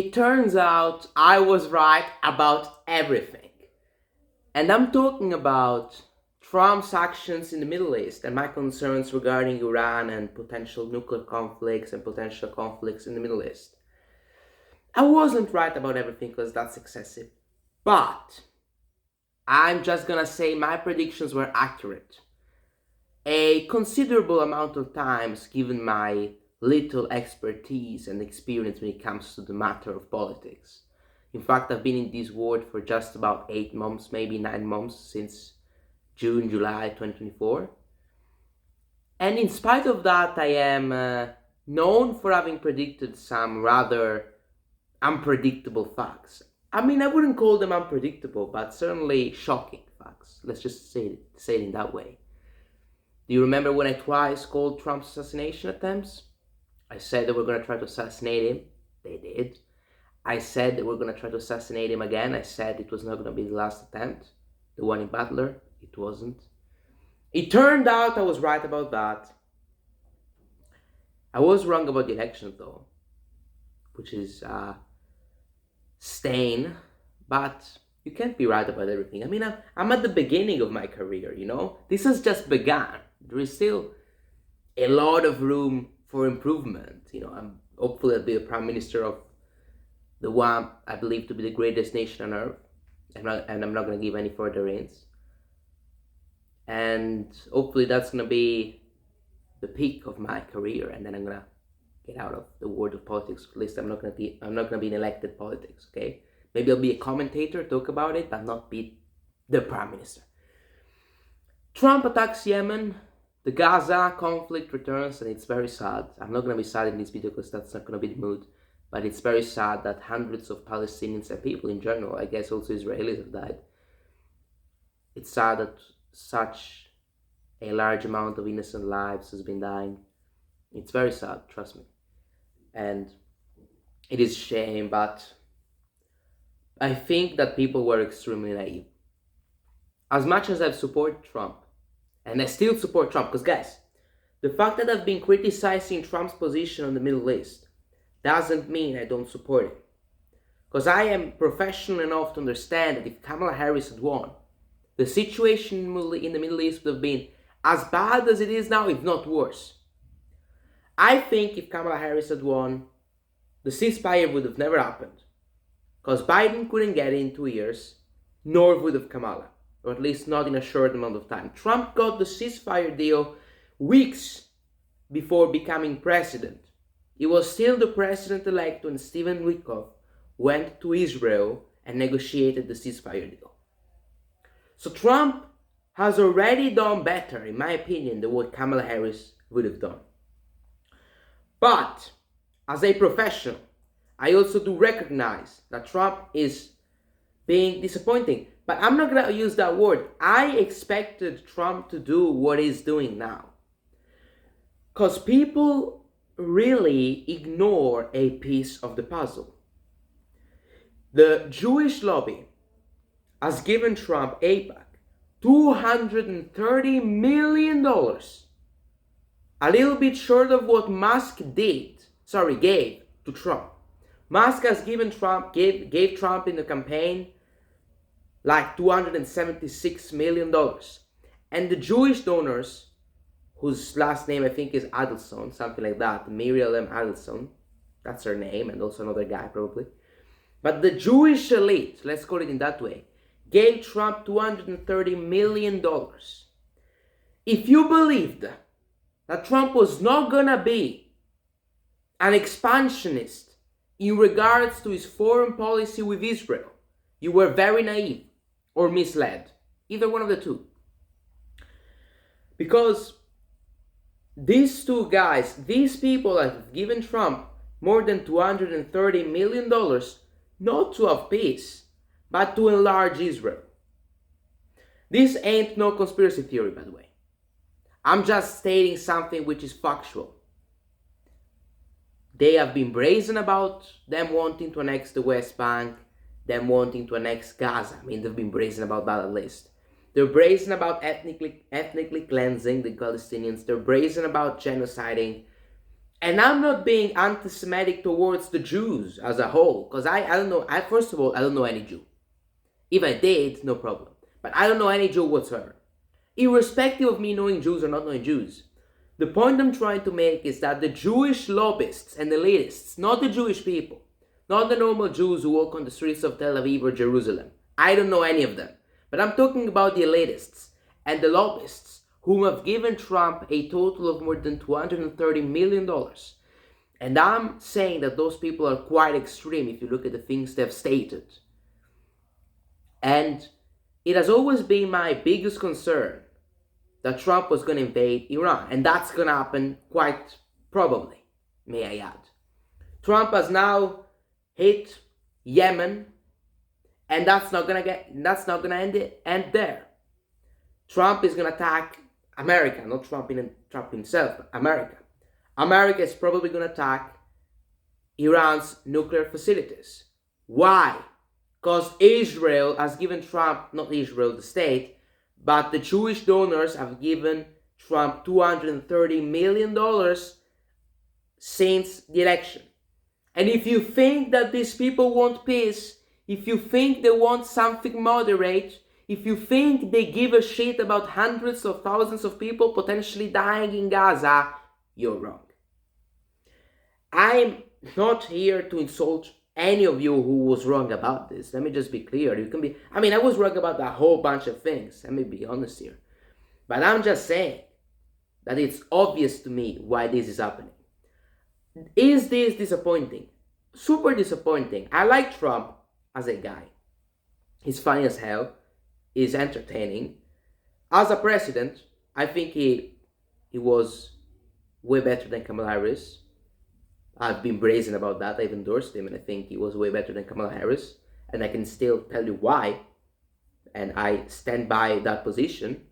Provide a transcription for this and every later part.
It turns out I was right about everything. And I'm talking about Trump's actions in the Middle East and my concerns regarding Iran and potential nuclear conflicts and potential conflicts in the Middle East. I wasn't right about everything because that's excessive. But I'm just gonna say my predictions were accurate. A considerable amount of times, given my little expertise and experience when it comes to the matter of politics. In fact, I've been in this world for just about 8 months, maybe 9 months, since June, July 2024. And in spite of that, I am known for having predicted some rather unpredictable facts. I mean, I wouldn't call them unpredictable, but certainly shocking facts. Let's just say it in that way. Do you remember when I twice called Trump's assassination attempts? I said that we're going to try to assassinate him. They did. I said that we're going to try to assassinate him again. I said it was not going to be the last attempt. The one in Butler, it wasn't. It turned out I was right about that. I was wrong about the election, though, which is stain. But you can't be right about everything. I mean, I'm at the beginning of my career, you know? This has just begun. There is still a lot of room for improvement. You know, I'm hopefully I'll be the prime minister of the one I believe to be the greatest nation on earth. And I'm not going to give any further hints. And hopefully that's going to be the peak of my career. And then I'm going to get out of the world of politics. At least I'm not going to be in elected politics, okay? Maybe I'll be a commentator, talk about it, but not be the prime minister. Trump attacks Yemen. The Gaza conflict returns, and it's very sad. I'm not going to be sad in this video because that's not going to be the mood. But it's very sad that hundreds of Palestinians and people in general, I guess also Israelis, have died. It's sad that such a large amount of innocent lives has been dying. It's very sad, trust me. And it is a shame, but I think that people were extremely naive. As much as I've supported Trump, and I still support Trump, because guys, the fact that I've been criticizing Trump's position on the Middle East doesn't mean I don't support him. Because I am professional enough to understand that if Kamala Harris had won, the situation in the Middle East would have been as bad as it is now, if not worse. I think if Kamala Harris had won, the ceasefire would have never happened. Because Biden couldn't get it in 2 years, nor would have Kamala. Or at least not in a short amount of time. Trump got the ceasefire deal weeks before becoming president. He was still the president-elect when Stephen Witkoff went to Israel and negotiated the ceasefire deal. So Trump has already done better, in my opinion, than what Kamala Harris would have done. But, as a professional, I also do recognize that Trump is being disappointing. But I'm not going to use that word. I expected Trump to do what he's doing now. Because people really ignore a piece of the puzzle. The Jewish lobby has given Trump, AIPAC, $230 million. A little bit short of what Musk gave to Trump. Musk has gave Trump in the campaign like $276 million. And the Jewish donors, whose last name I think is Adelson, something like that, Miriam M. Adelson, that's her name, and also another guy probably. But the Jewish elite, let's call it in that way, gave Trump $230 million. If you believed that Trump was not gonna be an expansionist in regards to his foreign policy with Israel, you were very naive or misled. Either one of the two. Because these two guys, these people that have given Trump more than $230 million, not to have peace, but to enlarge Israel. This ain't no conspiracy theory, by the way. I'm just stating something which is factual. They have been brazen about them wanting to annex the West Bank, them wanting to annex Gaza. I mean, they've been brazen about that at least. They're brazen about ethnically cleansing the Palestinians. They're brazen about genociding And I'm not being anti-Semitic towards the Jews as a whole, because I don't know, first of all, I don't know any Jew. If I did, no problem. But I don't know any Jew whatsoever. Irrespective of me knowing Jews or not knowing Jews, the point I'm trying to make is that the Jewish lobbyists and elitists, not the Jewish people, not the normal Jews who walk on the streets of Tel Aviv or Jerusalem, I don't know any of them, but I'm talking about the elitists and the lobbyists who have given Trump a total of more than $230 million. And I'm saying that those people are quite extreme if you look at the things they've stated. And it has always been my biggest concern that Trump was going to invade Iran. And that's going to happen quite probably, may I add. Trump has now hit Yemen, and that's not going to end there. Trump is going to attack America, not Trump himself, but America. America is probably going to attack Iran's nuclear facilities. Why? Because Israel has given Trump, not Israel, the state, but the Jewish donors have given Trump $230 million since the election. And if you think that these people want peace, if you think they want something moderate, if you think they give a shit about hundreds of thousands of people potentially dying in Gaza, you're wrong. I'm not here to insult any of you who was wrong about this. Let me just be clear. I was wrong about a whole bunch of things. Let me be honest here. But I'm just saying that it's obvious to me why this is happening. Is this disappointing? Super disappointing. I like Trump as a guy. He's funny as hell. He's entertaining. As a president, I think he was way better than Kamala Harris. I've been brazen about that. I've endorsed him, and I think he was way better than Kamala Harris. And I can still tell you why. And I stand by that position.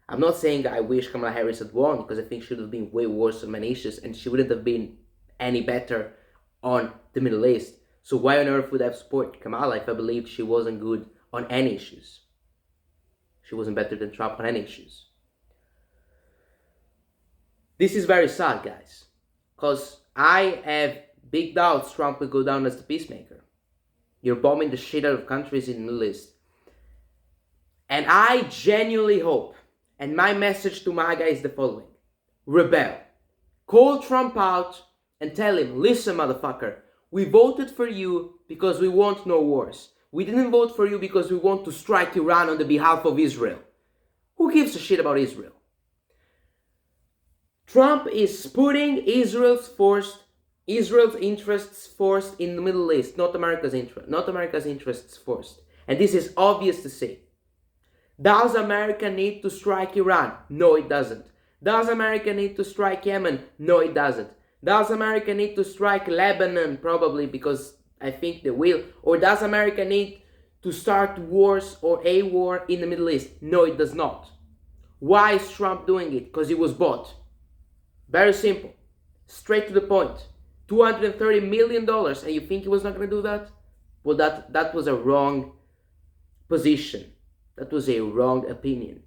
I'm not saying I wish Kamala Harris had won, because I think she would have been way worse on many issues, and she wouldn't have been any better on the Middle East. So why on earth would I have supported Kamala if I believed she wasn't good on any issues? She wasn't better than Trump on any issues. This is very sad, guys, because I have big doubts Trump will go down as the peacemaker. You're bombing the shit out of countries in the Middle East. And I genuinely hope, and my message to MAGA is the following: rebel. Call Trump out and tell him, listen, motherfucker, we voted for you because we want no wars. We didn't vote for you because we want to strike Iran on the behalf of Israel. Who gives a shit about Israel? Trump is putting Israel's interests first in the Middle East, not America's interests first. And this is obvious to see. Does America need to strike Iran? No, it doesn't. Does America need to strike Yemen? No, it doesn't. Does America need to strike Lebanon? Probably, because I think they will. Or does America need to start wars or a war in the Middle East? No, it does not. Why is Trump doing it? Because he was bought. Very simple. Straight to the point. $230 million. And you think he was not going to do that? Well, that was a wrong position. That was a wrong opinion.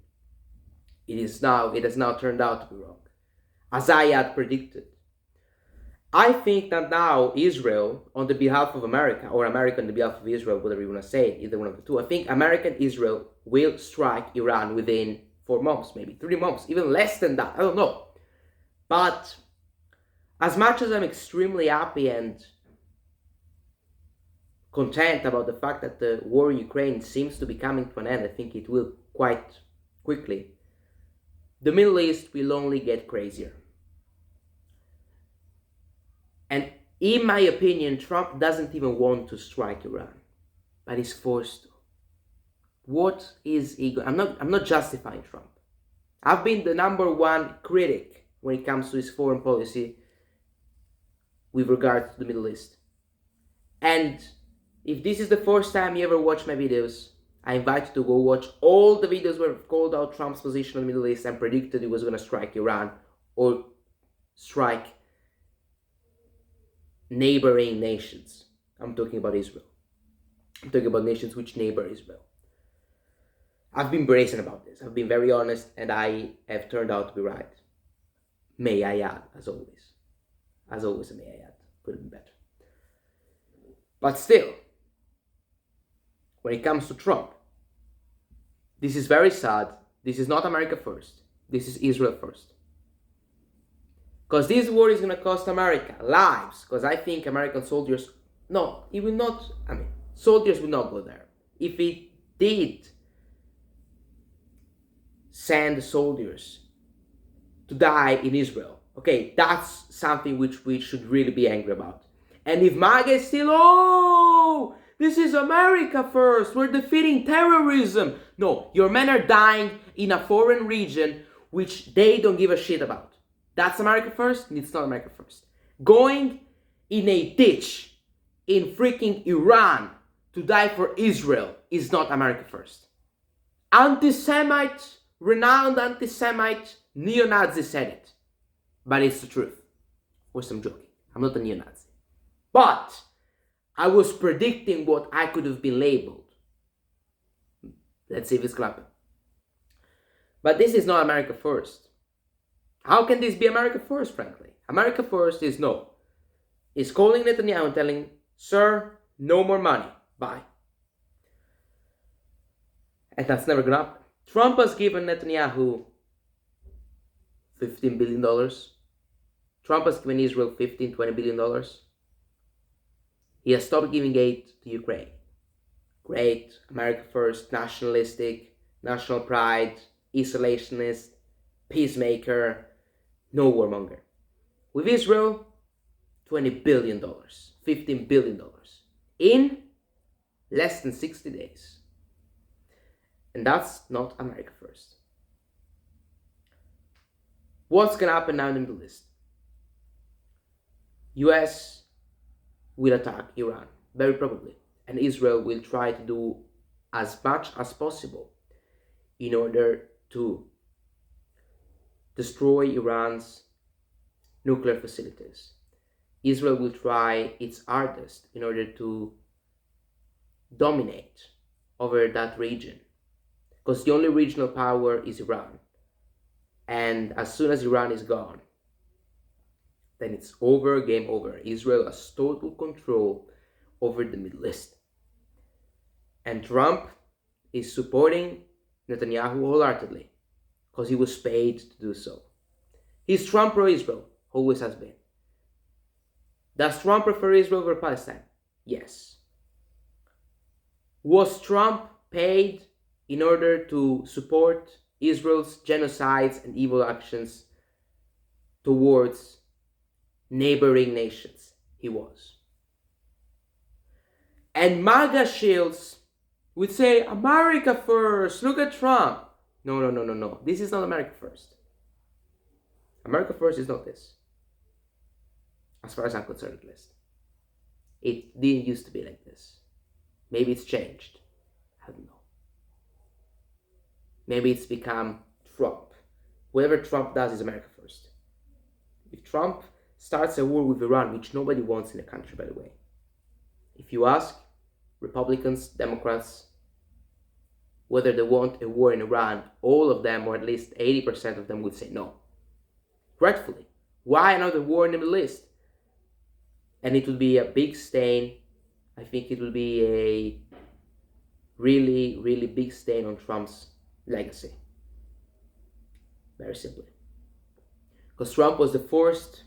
It has now turned out to be wrong, as I had predicted. I think that now Israel, on the behalf of America, or America on the behalf of Israel, whatever you want to say, either one of the two, I think America and Israel will strike Iran within 4 months, maybe 3 months, even less than that, I don't know. But as much as I'm extremely happy and content about the fact that the war in Ukraine seems to be coming to an end, I think it will quite quickly, the Middle East will only get crazier. And in my opinion, Trump doesn't even want to strike Iran, but he's forced to. What is ego? I'm not justifying Trump. I've been the #1 critic when it comes to his foreign policy with regard to the Middle East. And if this is the first time you ever watch my videos, I invite you to go watch all the videos where I've called out Trump's position on the Middle East and predicted he was going to strike Iran or strike neighboring nations. I'm talking about Israel. I'm talking about nations which neighbor Israel. I've been brazen about this. I've been very honest, and I have turned out to be right. May I add, as always. As always, I may add, could have been better. But still, when it comes to Trump, this is very sad. This is not America first. This is Israel first. Because this war is going to cost America lives. Because I think American soldiers, no, it will not, soldiers will not go there. If it did send soldiers to die in Israel, okay, that's something which we should really be angry about. And if MAGA is still, oh, this is America first, we're defeating terrorism. No, your men are dying in a foreign region which they don't give a shit about. That's America first? It's not America first. Going in a ditch in freaking Iran to die for Israel is not America first. Anti-Semite, renowned anti-Semite, neo-Nazi said it. But it's the truth. Of course, I'm joking. I'm not a neo-Nazi. But I was predicting what I could have been labeled. Let's see if it's gonna happen. But this is not America first. How can this be America first, frankly? America first is no. Is calling Netanyahu and telling, sir, no more money. Bye. And that's never gonna happen. Trump has given Netanyahu $15 billion. Trump has given Israel $15, $20 billion. He has stopped giving aid to Ukraine. Great, America first, nationalistic, national pride, isolationist, peacemaker, no warmonger. With Israel, $20 billion, $15 billion in less than 60 days. And that's not America first. What's going to happen now in the Middle East? US will attack Iran, very probably. And Israel will try to do as much as possible in order to destroy Iran's nuclear facilities. Israel will try its hardest in order to dominate over that region. Because the only regional power is Iran. And as soon as Iran is gone, then it's over, game over. Israel has total control over the Middle East. And Trump is supporting Netanyahu wholeheartedly because he was paid to do so. He's Trump pro-Israel, always has been. Does Trump prefer Israel over Palestine? Yes. Was Trump paid in order to support Israel's genocides and evil actions towards neighboring nations? He was. And MAGA shields would say, America first, look at Trump. No. This is not America first. America first is not this. As far as I'm concerned, at least. It didn't used to be like this. Maybe it's changed. I don't know. Maybe it's become Trump. Whatever Trump does is America first. If Trump starts a war with Iran, which nobody wants in the country, by the way. If you ask Republicans, Democrats, whether they want a war in Iran, all of them, or at least 80% of them, would say no. Rightfully. Why another war in the Middle East? And it would be a big stain. I think it will be a really, really big stain on Trump's legacy. Very simply. Because Trump was the first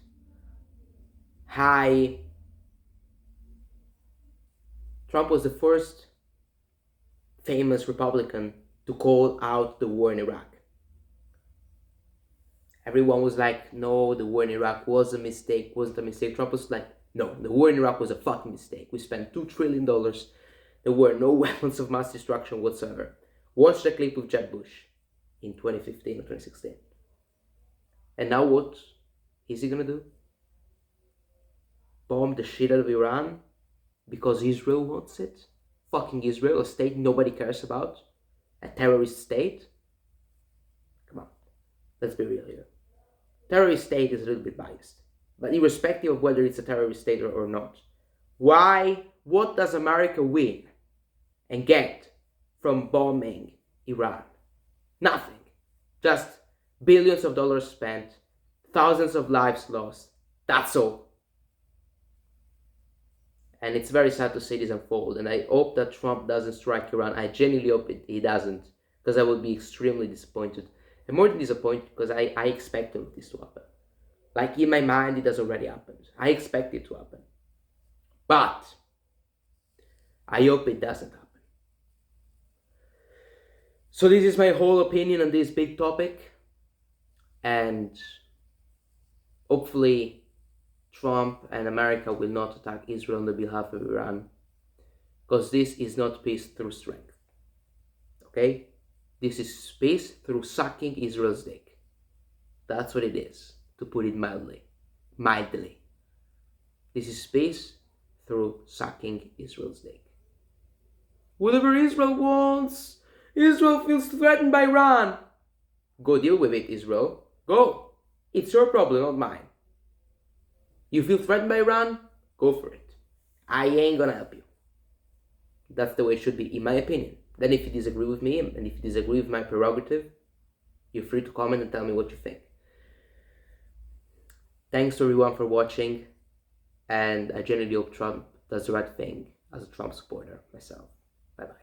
famous Republican to call out the war in Iraq. Everyone was like, no, the war in Iraq was a mistake, wasn't a mistake. Trump was like, no, the war in Iraq was a fucking mistake. We spent $2 trillion. There were no weapons of mass destruction whatsoever. Watch the clip with Jeb Bush in 2015 or 2016. And now what is he gonna do? Bomb the shit out of Iran because Israel wants it? Fucking Israel, a state nobody cares about? A terrorist state? Come on, let's be real here. Terrorist state is a little bit biased. But irrespective of whether it's a terrorist state or not, what does America win and get from bombing Iran? Nothing. Just billions of dollars spent, thousands of lives lost. That's all. And it's very sad to see this unfold. And I hope that Trump doesn't strike Iran. I genuinely hope he doesn't, because I would be extremely disappointed. And more than disappointed, because I expect all of this to happen. Like in my mind, it has already happened. I expect it to happen. But I hope it doesn't happen. So this is my whole opinion on this big topic. And hopefully Trump and America will not attack Israel on the behalf of Iran. Because this is not peace through strength. Okay? This is peace through sucking Israel's dick. That's what it is, to put it mildly. This is peace through sucking Israel's dick. Whatever Israel wants. Israel feels threatened by Iran. Go deal with it, Israel. Go. It's your problem, not mine. You feel threatened by Iran? Go for it. I ain't gonna help you. That's the way it should be, in my opinion. Then if you disagree with me, and if you disagree with my prerogative, you're free to comment and tell me what you think. Thanks to everyone for watching, and I genuinely hope Trump does the right thing as a Trump supporter myself. Bye-bye.